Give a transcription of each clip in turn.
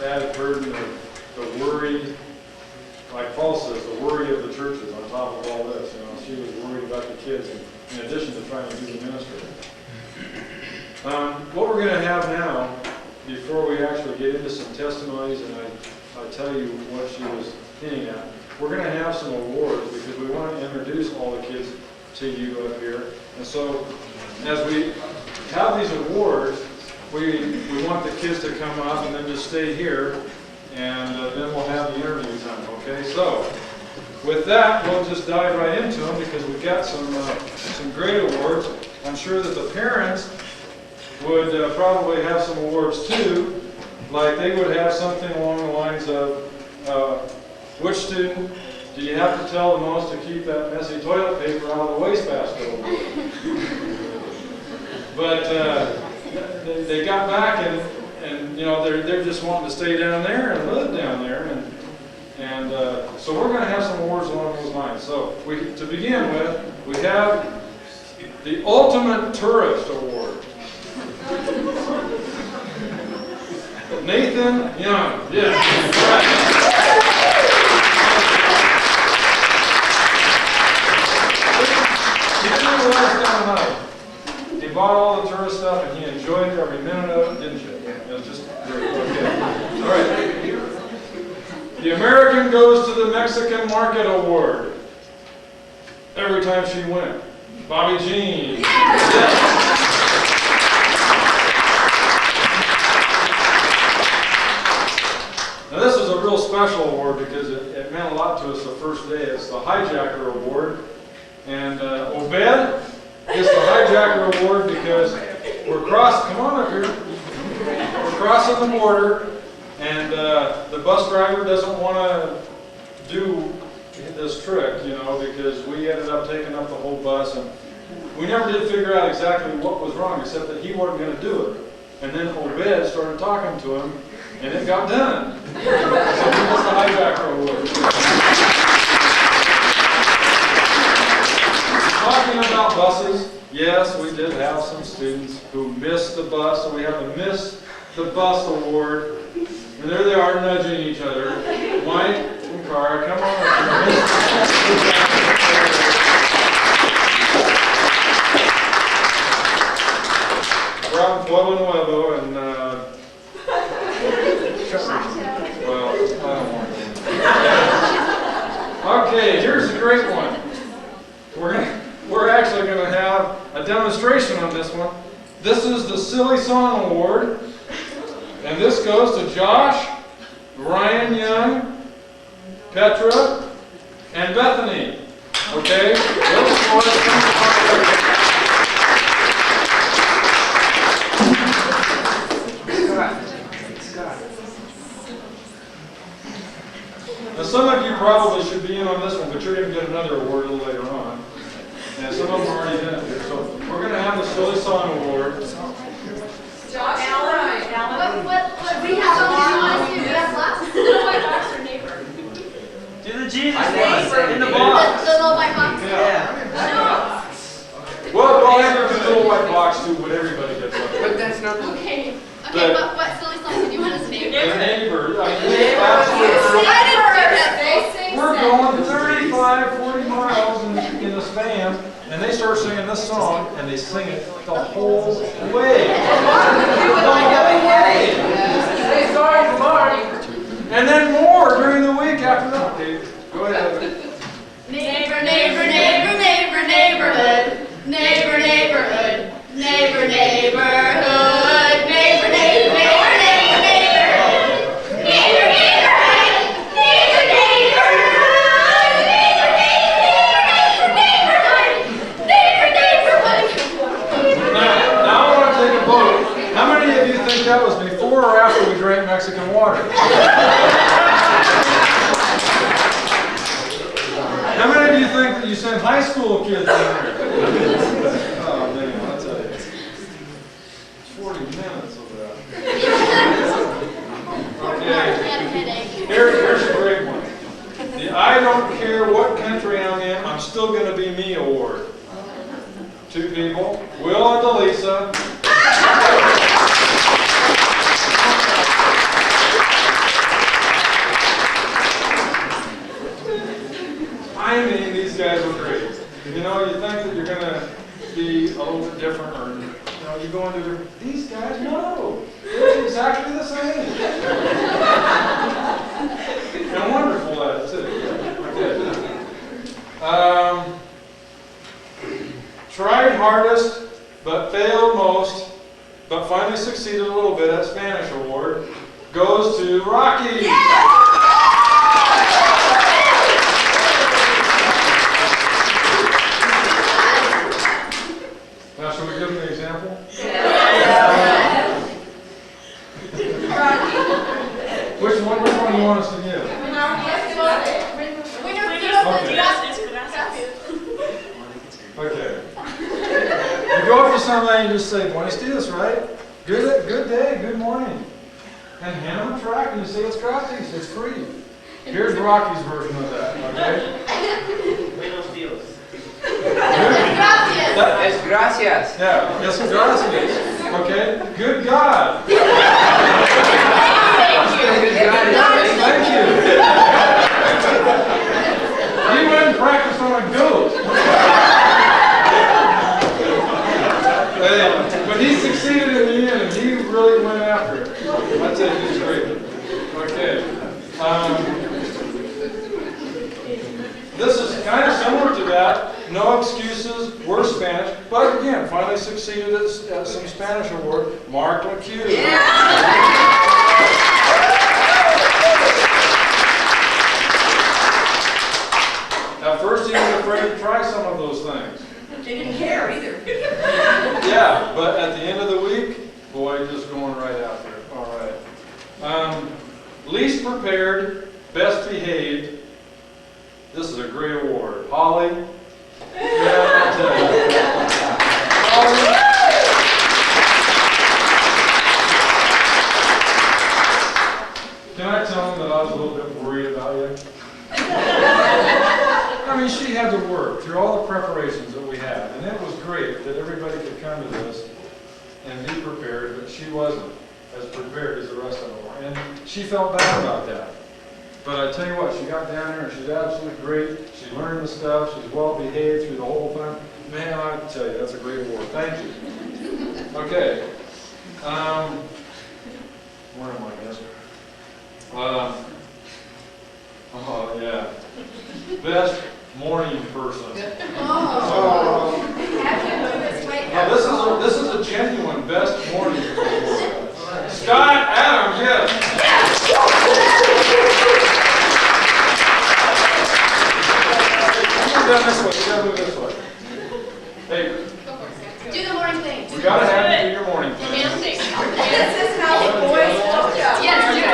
added burden of the worry, like Paul says, the worry of the churches on top of all this. She was worried about the kids in addition to trying to do the ministry. What we're going to have now, before we actually get into some testimonies, and I tell you what she was hinting at, we're going to have some awards because we want to introduce all the kids to you up here. And so, as we have these awards, we want the kids to come up and then just stay here, and then we'll have the interview time, okay? So, with that, we'll just dive right into them because we've got some great awards. I'm sure that the parents would probably have some awards too, like they would have something along the lines of, which student do you have to tell the most to keep that messy toilet paper out of the wastebasket? But they got back and they're just wanting to stay down there and live down there, and so we're going to have some awards along those lines. So to begin with, we have the Ultimate Tourist Award. Nathan Young. Yeah. Right. He didn't realize down the night. He bought all the tourist stuff and he enjoyed every minute of it, didn't you? It was just great. Okay. All right. The American Goes to the Mexican Market Award. Every time she went. Bobby Jean. Yeah. Now this is a real special award because it meant a lot to us the first day. It's the Hijacker Award. And Obed gets the Hijacker Award because we're crossing the border, and the bus driver doesn't want to do this trick, because we ended up taking up the whole bus, and we never did figure out exactly what was wrong, except that he wasn't going to do it. And then Obed started talking to him, and it got done. So he gets the Hijacker Award. Talking about buses, yes, we did have some students who missed the bus, so we have the Miss the Bus Award. And there they are nudging each other. Mike and Cara, come on. We're out in Pueblo Nuevo, and well, I don't want to. Okay, here's a great one. We're actually going to have a demonstration on this one. This is the Silly Song Award, and this goes to Josh, Ryan Young, Petra, and Bethany. Okay? Now some of you probably should be in on this one, but you're going to get another award a little later on. And some of them are already in it here. So we're going to have the Silly Song Award. Josh, Alan. What we have to do? We have lots of little white box or neighbor. Do the Jesus one in the box. The little white box? Yeah. Well, I'll have the little white box too, but everybody gets one. But that's not the... Okay. Okay, what silly song did you want us to name? The neighbor. We're going 35, 40 miles in the span, and they start singing this song, and they sing it the whole way. And then more during the week after that. Okay, go ahead. Neighbor, neighbor, neighbor, neighbor, neighborhood. Neighbor, neighborhood. Neighbor, neighborhood. Neighbor, neighbor, neighbor, neighbor, neighborhood. Neighbor, neighborhood. Neighbor, neighborhood. Neighbor, neighborhood. Neighbor, neighborhood. Now I want to take a vote. How many of you think that was before or after we drank Mexican water? How many of you think that you sent high school kids in there? Oh man, I'll tell you. It's 40 minutes of that. Okay. Here's a great one. The I don't care what country I'm in, I'm still going to be me award. Two people, Will and Delisa. go into their, these guys know. It's exactly the same. And wonderful at it, too. Okay. Tried hardest, but failed most, but finally succeeded a little bit at Spanish award, goes to Rocky. Now, shall we give them the example? Which one do you want us to give? Okay. You go up to somebody and just say, "Buenos dias," right? Good day, good morning. And hand them a track and you say, "It's gratis, it's free." Here's Rocky's version of that, okay? Buenos dias. Es gracias. Yeah, es gracias. Okay? Good God. Good God. Thank you. He went and practiced on a goat. Hey, but he succeeded in the end, and he really went after it. I'd say he's great. Okay. This is kind of similar to that. No excuses. We're Spanish. But again, finally succeeded at some Spanish award. Mark McHugh. At first he was afraid to try some of those things. They didn't care either. Yeah, but at the end of the week, boy, just going right after it. All right. Least prepared, best behaved. This is a great award. Holly. Yeah, I'll tell you. Holly. Can I tell them that I was a little bit worried about you? I mean, she had to work through all the preparations that we had, and it was great that everybody could come to this and be prepared, but she wasn't as prepared as the rest of them were, and she felt bad about that. But I tell you what, she got down there and she's absolutely great. She learned the stuff. She's well behaved through the whole thing. Man, I tell you, that's a great award. Thank you. Okay. Where am I, guys? Oh, yeah. Best morning person. Now this is a genuine best morning person. Scott Adams, yes. Move down this way. You gotta move this way. Hey, Do the morning thing. we gotta have you do your morning thing. This is how the boys look up. Yes, do it.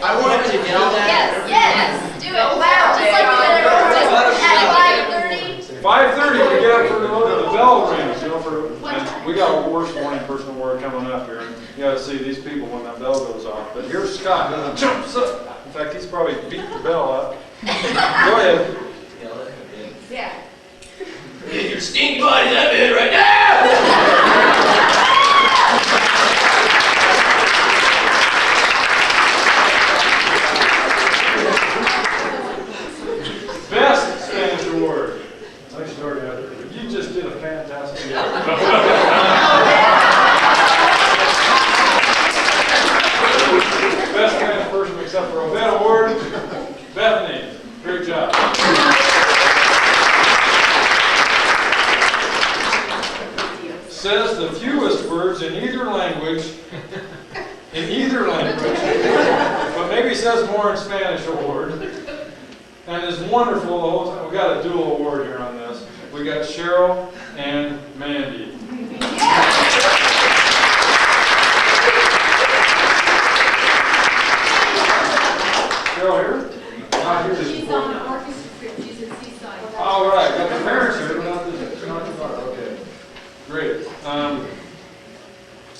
I wanted to yell that. Yes, do it. Wow, just like we did at 5:30. 5:30 we get up for the bell rings, you know, and we got a worst morning person award coming up here, and you gotta see these people when that bell goes off. But here's Scott, and he jumps up. In fact, he's probably beat the bell up. Go ahead. Yeah. Get your stinky bodies up in right now! Best Spanish award. Nice start out there. You just did a fantastic job. Best Spanish person except for a bad award. Bethany, great job. Says the fewest words in either language, but maybe says more in Spanish award, and is wonderful the whole time. We got a dual award here on this. We got Cheryl and Mandy. Cheryl here? Not here this She's morning. on an orchestra trip. She's in Seaside. All right, got the parents here, but not the far. Okay, great.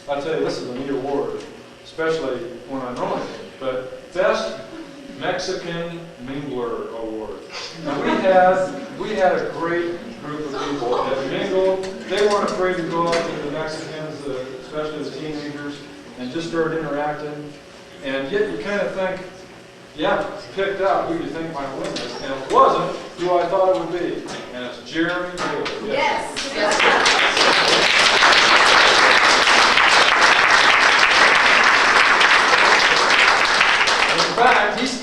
I tell you, this is a neat award, especially when I know it. But best Mexican Mingler Award. Now we had a great group of people that mingled. They weren't afraid to go up to the Mexicans, especially the teenagers, and just start interacting. And yet you kind of think, yeah, picked out who you think might win this, and it wasn't who I thought it would be. And it's Jeremy Taylor. Yes.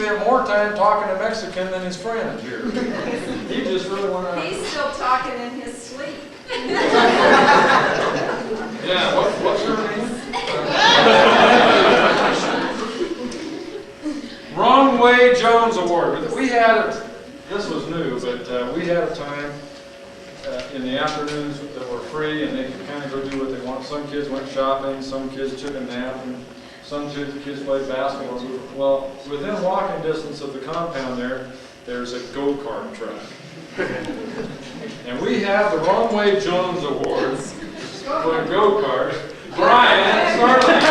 spent more time talking to Mexican than his friends here. He just really went out. He's still talking in his sleep. Yeah, what's her name? Wrong Way Jones Award. But we had, this was new, but we had a time in the afternoons that were free and they could kind of go do what they want. Some kids went shopping, some kids took a nap, and some kids played basketball. Well, within walking distance of the compound there's a go-kart track. And we have the Wrong Way Jones Award for go-kart. Brian Starling.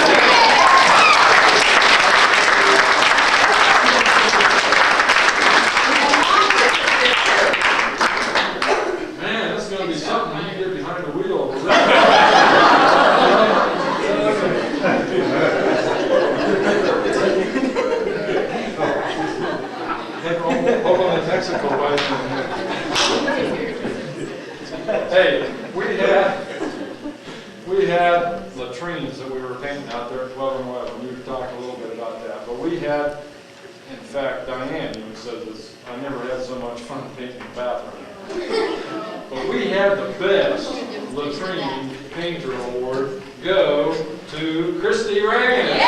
Man, this is going to be something you get behind the wheel. Hold on to Mexico, right? Hey, we had latrines that we were painting out there at 12 and 11. We talked a little bit about that. But we had, in fact, Diane even said this, I never had so much fun painting the bathroom. But we had the best latrine painter award go to Christy Reagan.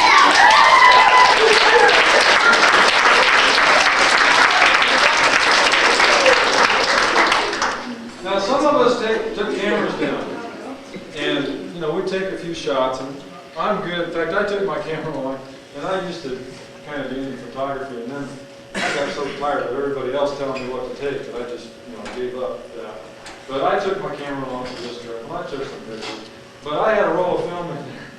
Now, some of us took cameras down, and we take a few shots, and I'm good. In fact, I took my camera along, and I used to kind of do any photography, and then I got so tired of everybody else telling me what to take that I just gave up that. But I took my camera along for this trip, and I took some pictures. But I had a roll of film in there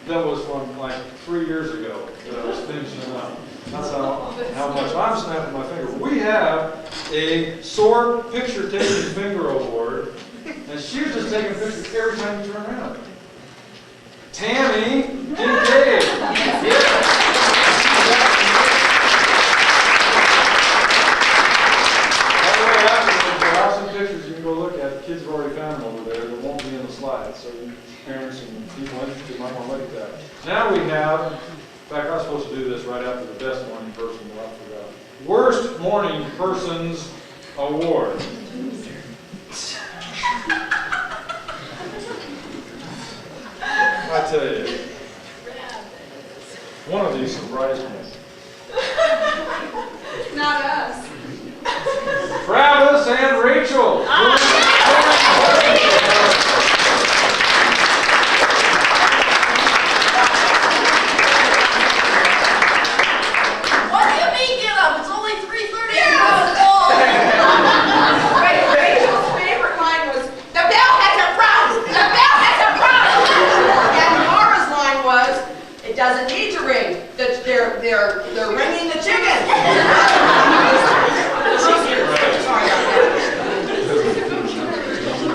that was from like 3 years ago that I was finishing up. That's how much I'm snapping my finger. We have a sore picture taking finger award, and she was just taking pictures every time you turn around. Tammy Kincaid. By the way, afterwards, there are some pictures you can go look at. The kids have already found them over there. They won't be in the slides, so parents and people interested might want to look at that. Now we have. In fact, I was supposed to do this right after the best morning person, but I forgot. Worst Morning Person's Award. I tell you, one of these surprised me. Not us. Travis and Rachel. Rachel's favorite line was, "The bell has a problem! The bell has a problem!" And Mara's line was, "It doesn't need to ring. They're ringing the chicken."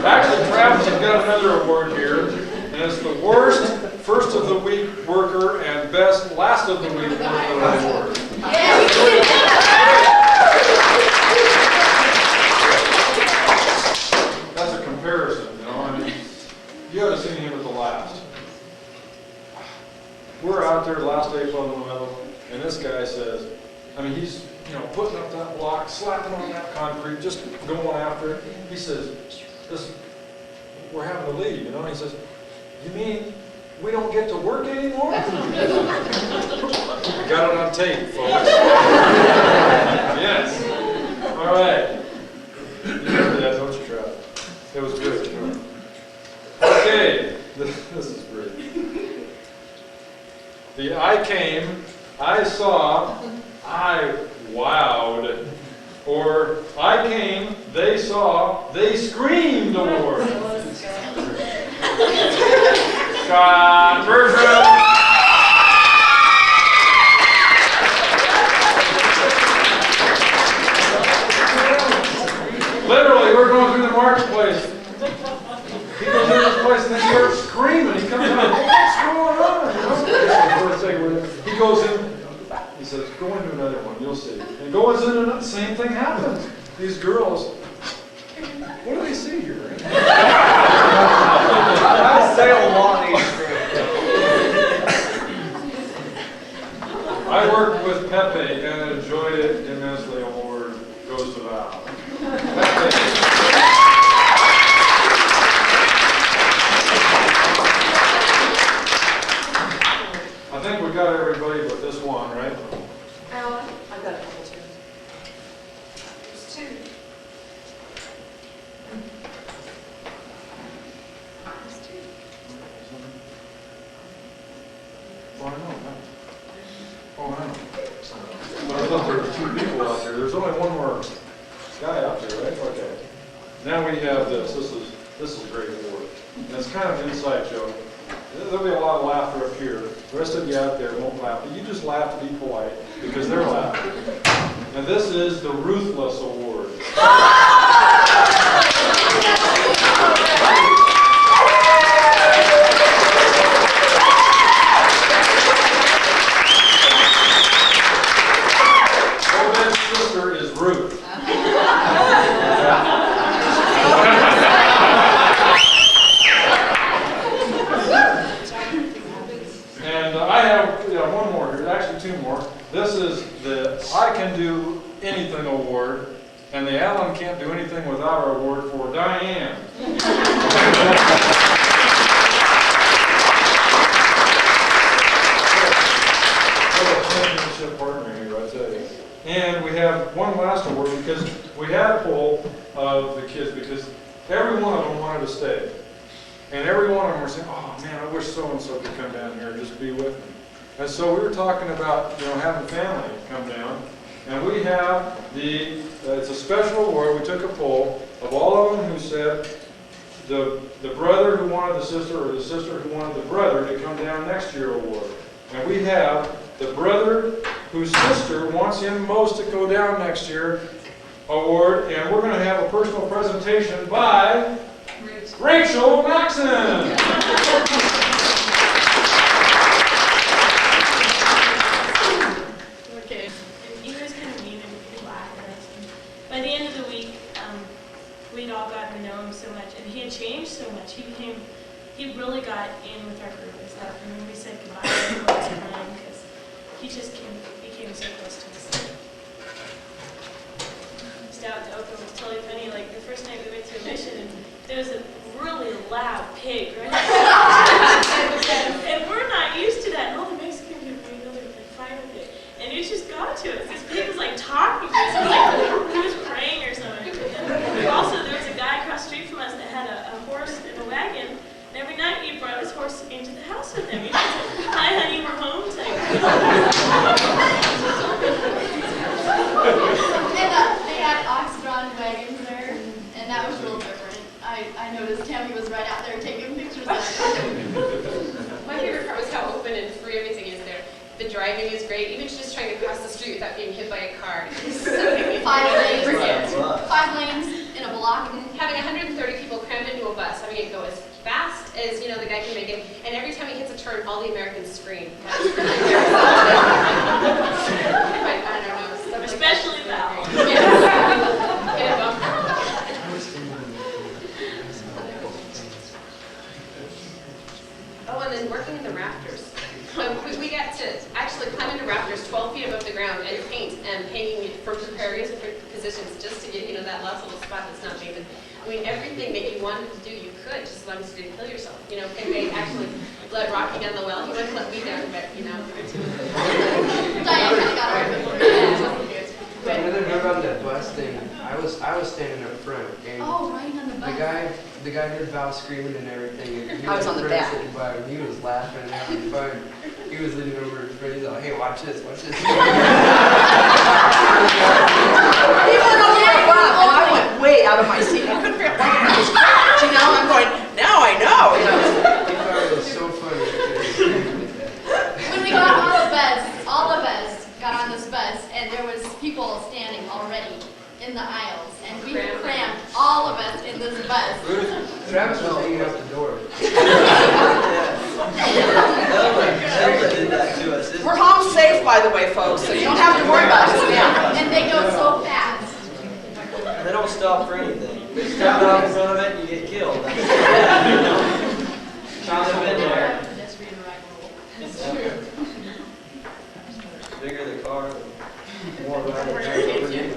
Actually, Travis has got another award here, and it's the worst first of the week worker and best last of the week worker award. That's a comparison, I mean, you haven't seen him at the last. We're out there last day pulling the metal, and this guy says, I mean, he's putting up that block, slapping on that concrete, just going after it. He says, we're having to leave, He says, you mean we don't get to work anymore? Got it on tape, folks. Yes. All right. You remember that, don't you, Travis? It was good. Okay. This is great. The I came, I saw, I wowed. Or I came, they saw, they screamed award. Controversial. Literally, we're going through the marketplace. He goes into this place and then he starts screaming. He comes out, what's going on? He goes in, he says, go into another one, you'll see. And goes in and the same thing happens. These girls, what do they see here? I'll sail along these I worked with Pepe, and Oh, I know, man. Oh, I know. But I thought there were 2 people out there. There's only one more guy out there, right? Okay. Now we have this. This is a great award. And it's kind of an inside joke. There'll be a lot of laughter up here. The rest of you out there won't laugh, but you just laugh to be polite because they're laughing. And this is the Ruthless Award. Obed's sister is Ruth. And I have one more here, actually 2 more. This is the I Can Do Anything Award, and the Allen Can't Do Anything Without Our Award for Diane. Championship partner here, I tell you. And we have one last award because we had a poll of the kids because every one of them wanted to stay. And every one of them were saying, oh man, I wish so-and-so could come down here and just be with me. And so we were talking about, having family come down. And we have it's a special award. We took a poll of all of them who said the brother who wanted the sister or the sister who wanted the brother to come down next year award. And we have the brother whose sister wants him most to go down next year award. And we're going to have a personal presentation by Rachel Maxon. Okay. You guys kind of mean and laugh at us. By the end of the week, we'd all gotten to know him so much, and he had changed so much. He really got in with our group and stuff. And when we said goodbye, everyone was crying because he just became so close to us. Just out to Oakland was totally funny. Like the first night we went to a mission, and there was a really loud pig, right? And we're not used to that. And all the Mexican people, they were like fight with it. And it just got to us. This pig was like talking to us. It was like he was praying or something. And also, there was a guy across the street from us that had a horse and a wagon. And every night he brought his horse into the house with him. Hi, honey, we're home type. And they had ox-drawn wagons there, and that was real different. I noticed Tammy was right out there taking pictures of it. My favorite part was how open and free everything is there. The driving is great, even just trying to cross the street without being hit by a car. Five lanes in a block. Having 130 people crammed into a bus, having it go as fast as the guy can make it, and every time he hits a turn, all the Americans scream. I don't know. Especially Val. Yeah. In a bumper. Oh, and then working in the rafters. We got to actually climb into rafters 12 feet above the ground and paint and painting for precarious positions just to get that last little spot that's not painted. I mean, everything that you wanted to do, you could, just as long as you didn't kill yourself. They actually let Rocky down the well. He wouldn't let me down, but Diane kind of got away with it. When I remember on that bus thing, I was standing up front, and Oh, right on the bus. the guy heard Val screaming and everything, and he I was on the front back. sitting by him. He was laughing and having fun. He was leaning over his friend. He's like, "Hey, watch this, watch this." He went over the bump, and I went way out of my seat. I couldn't figure out why I was cracked, I'm going, now I know. He thought it was so funny. When we got on the bus, all of us got on this bus, and there was people standing already in the aisles, and we crammed all of us in this bus. Travis was hanging out the door. Elba did that to us. We're home safe, by the way, folks, so you don't have to worry about us now. And they go so fast. And they don't stop for anything. They step out in front of it and you get killed. Found them in there. The bigger the car, the more valuable it is.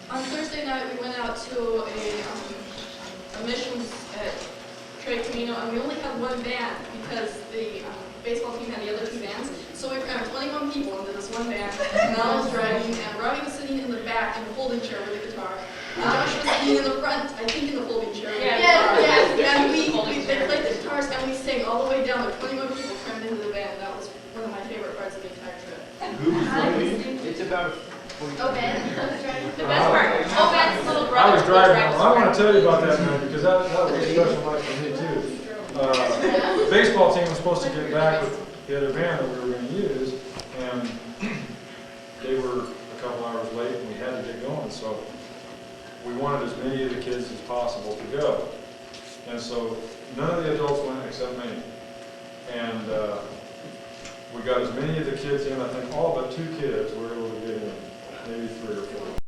On Thursday night, we went out to a missions at Tres Camino, and we only had one van because the baseball team had the other 2 vans. So we crammed 21 people into this one van, and I was driving, and Robbie was sitting in the back in the folding chair with the guitar. And Josh was sitting in the front, I think in the folding chair with the guitar. Yes. And they played the guitars, and we sang all the way down. There were 21 people crammed into the van. It's about 40. Obed. The best part, Obed's little brother. I was driving will home. drive I want us to tell you about that night because that was a special night for me too. The baseball team was supposed to get back with the other van that we were going to use, and they were a couple hours late, and we had to get going. So we wanted as many of the kids as possible to go, and so none of the adults went except me. And we got as many of the kids in. I think all but 2 kids were able to get in, maybe 3 or 4.